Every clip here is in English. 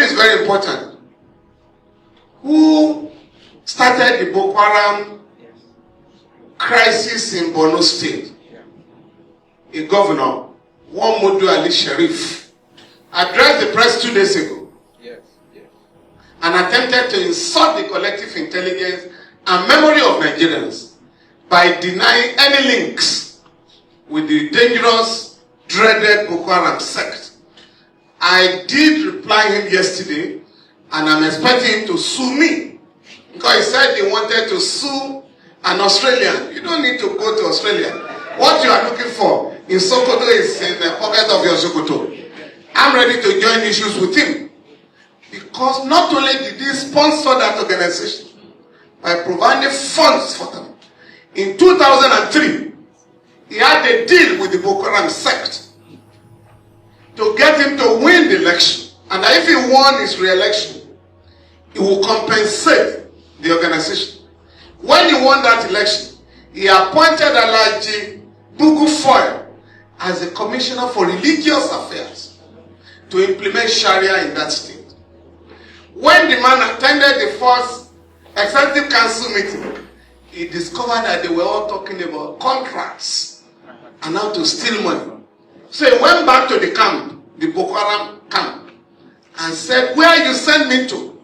is very important. Who started the Boko Haram crisis in Borno State? A governor, Modu Ali Sharif, addressed the press 2 days ago and attempted to insult the collective intelligence and memory of Nigerians by denying any links with the dangerous, dreaded Boko Haram sect. I did reply him yesterday, and I'm expecting him to sue me, because he said he wanted to sue an Australian. You don't need to go to Australia. What you are looking for in Sokoto is in the pocket of your Sokoto. I'm ready to join issues with him. Because not only did he sponsor that organization by providing funds for them, in 2003, he had a deal with the Boko Haram sect to get him to win the election. And if he won his re-election, he will compensate the organization. When he won that election, he appointed Alhaji Bugu as the Commissioner for Religious Affairs to implement Sharia in that state. When the man attended the first Executive Council meeting, he discovered that they were all talking about contracts and how to steal money. So he went back to the camp, the Boko Haram camp, and said, "Where you send me to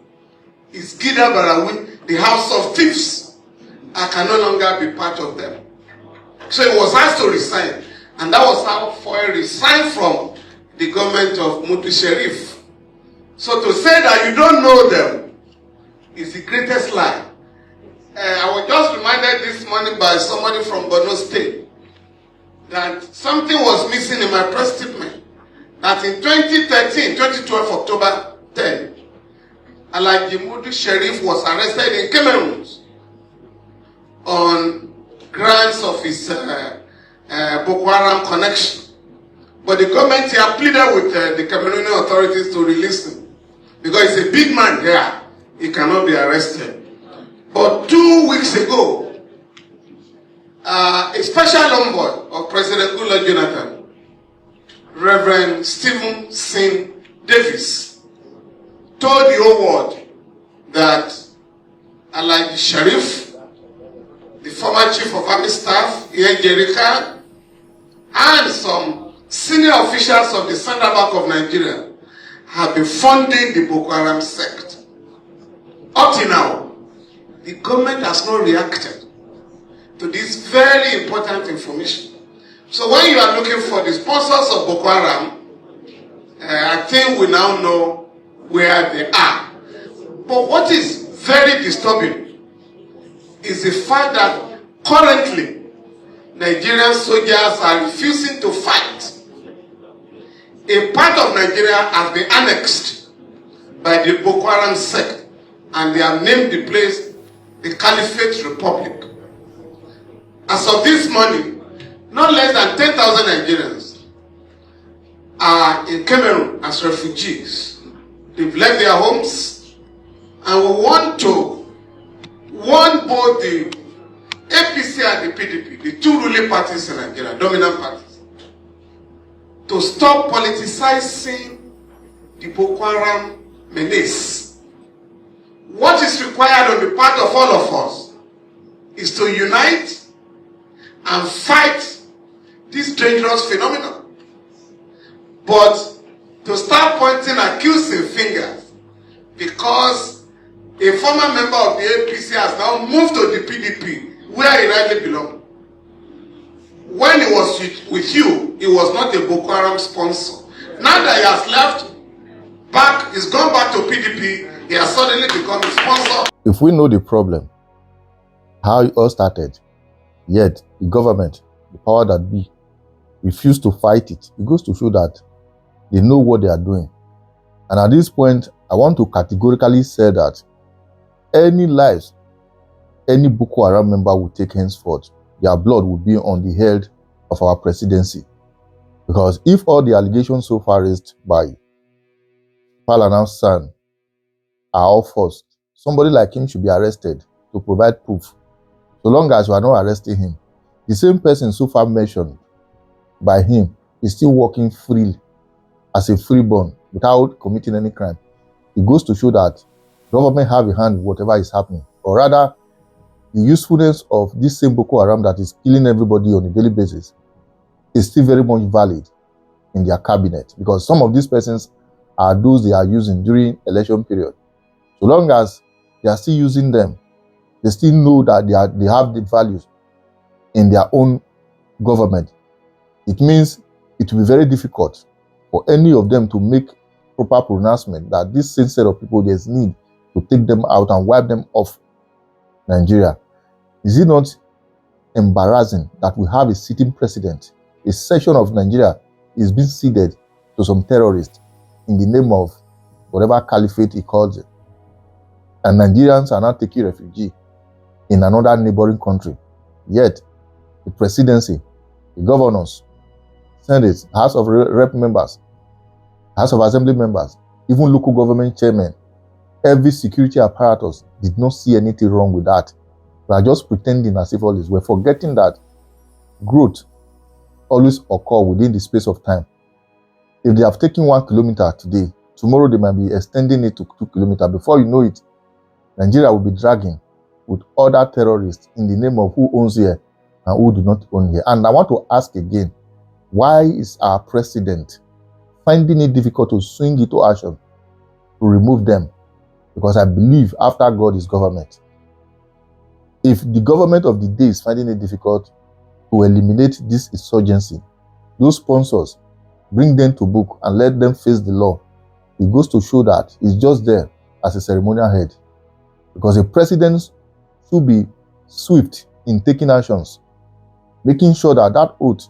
is Gida Barawi, the house of thieves. I can no longer be part of them." So he was asked to resign, and that was how Foy resigned from the government of Mutu Sharif. So to say that you don't know them is the greatest lie. I was just reminded this morning by somebody from Borno State that something was missing in my press statement. That in 2013, 2012, October 10, Alhaji Mudu Sharif was arrested in Cameroon on grounds of his Boko Haram connection. But the government here pleaded with the Cameroonian authorities to release him, because he's a big man there. He cannot be arrested. But 2 weeks ago, a special envoy of President Goodluck Jonathan, Reverend Stephen Singh Davis, told the whole world that Alhaji Sharif, the former chief of army staff, Ian Jerika, and some senior officials of the Central Bank of Nigeria have been funding the Boko Haram sect. Up till now, the government has not reacted to this very important information. So when you are looking for the sponsors of Boko Haram, I think we now know where they are. But what is very disturbing is the fact that currently Nigerian soldiers are refusing to fight. A part of Nigeria has been annexed by the Boko Haram sect, and they have named the place the Caliphate Republic. As of this morning, not less than 10,000 Nigerians are in Cameroon as refugees. They've left their homes, and we want to warn both the APC and the PDP, the two ruling parties in Nigeria, dominant parties, to stop politicizing the Boko Haram menace. What is required on the part of all of us is to unite and fight this dangerous phenomenon. But to start pointing accusing fingers because a former member of the APC has now moved to the PDP where he rightly belongs. When he was with you, he was not a Boko Haram sponsor. Now that he has left back, he's gone back to PDP, he has suddenly become a sponsor. If we know the problem, how it all started, yet the government, the power that be, refused to fight it, it goes to show that they know what they are doing. And at this point, I want to categorically say that any lives any Boko Haram member will take henceforth, their blood will be on the head of our presidency. Because if all the allegations so far raised by Falana's son are all false, somebody like him should be arrested to provide proof. So long as you are not arresting him, the same person so far mentioned by him is still walking freely as a freeborn without committing any crime. it goes to show that government have a hand in whatever is happening. Or rather, the usefulness of this same Boko Haram that is killing everybody on a daily basis is still very much valid in their cabinet, because some of these persons are those they are using during election period. So long as they are still using them, they still know that they have the values in their own government. It means it will be very difficult for any of them to make proper pronouncement that this same set of people, there's need to take them out and wipe them off Nigeria. Is it not embarrassing that we have a sitting president, a section of Nigeria is being ceded to some terrorists in the name of whatever caliphate he calls it, and Nigerians are now taking refuge in another neighboring country? Yet the presidency, the governors, Senate, House of Rep members, House of Assembly members, even local government chairmen, every security apparatus did not see anything wrong with that. We are just pretending as if all is well, forgetting that growth always occurs within the space of time. If they have taken 1 kilometer today, tomorrow they might be extending it to 2 kilometers. Before you know it, Nigeria will be dragging with other terrorists in the name of who owns here and who do not own here. And I want to ask again, why is our president finding it difficult to swing into action to remove them? Because I believe after God is government. If the government of the day is finding it difficult to eliminate this insurgency, those sponsors, bring them to book and let them face the law. It goes to show that it's just there as a ceremonial head. Because a president should be swift in taking actions, making sure that that oath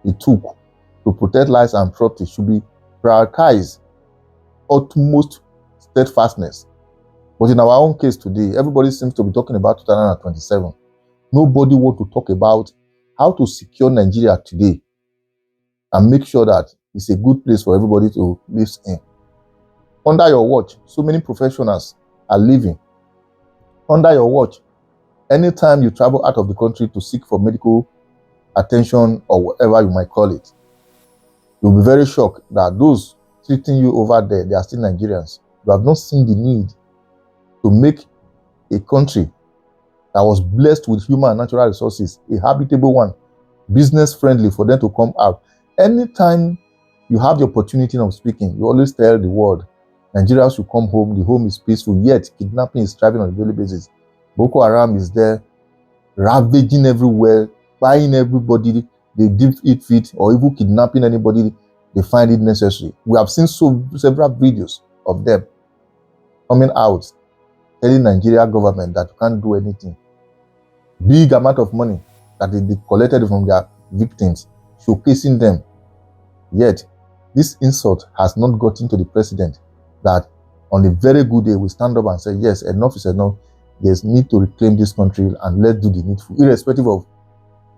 he took to protect lives and property should be prioritized, utmost steadfastness. But in our own case today, everybody seems to be talking about 2027. Nobody wants to talk about how to secure Nigeria today and make sure that it's a good place for everybody to live in. Under your watch, so many professionals are leaving. Under your watch, anytime you travel out of the country to seek for medical attention or whatever you might call it, you'll be very shocked that those treating you over there, they are still Nigerians. You have not seen the need to make a country that was blessed with human and natural resources a habitable one, business friendly for them to come out. Anytime you have the opportunity of speaking, you always tell the world, Nigerians should come home, the home is peaceful, yet kidnapping is thriving on a daily basis. Boko Haram is there, ravaging everywhere, buying everybody, they dip it fit, or even kidnapping anybody they find it necessary. We have seen several videos of them coming out, telling Nigeria government that you can't do anything. Big amount of money that they collected from their victims, showcasing them. Yet, this insult has not gotten to the president that on a very good day we stand up and say, yes, enough is enough. There's need to reclaim this country and let's do the needful. Irrespective of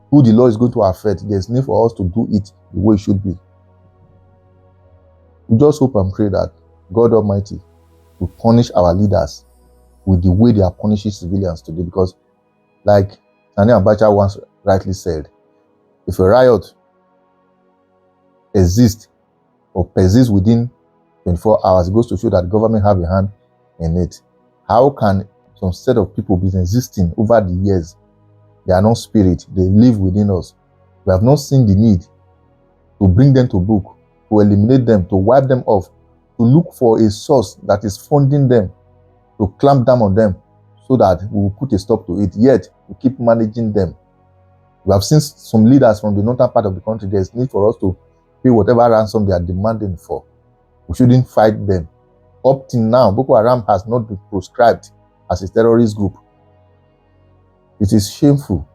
who the law is going to affect, there's need for us to do it the way it should be. We just hope and pray that God Almighty will punish our leaders with the way they are punishing civilians today. Because like Sani Abacha once rightly said, if a riot exists or persists within 24 hours, it goes to show that government have a hand in it. How can some set of people be existing over the years? They are not spirit, they live within us. We have not seen the need to bring them to book, to eliminate them, to wipe them off, to look for a source that is funding them, to clamp down on them so that we will put a stop to it. Yet, we keep managing them. We have seen some leaders from the northern part of the country, there is need for us to pay whatever ransom they are demanding for. We shouldn't fight them. Up till now, Boko Haram has not been proscribed as a terrorist group. It is shameful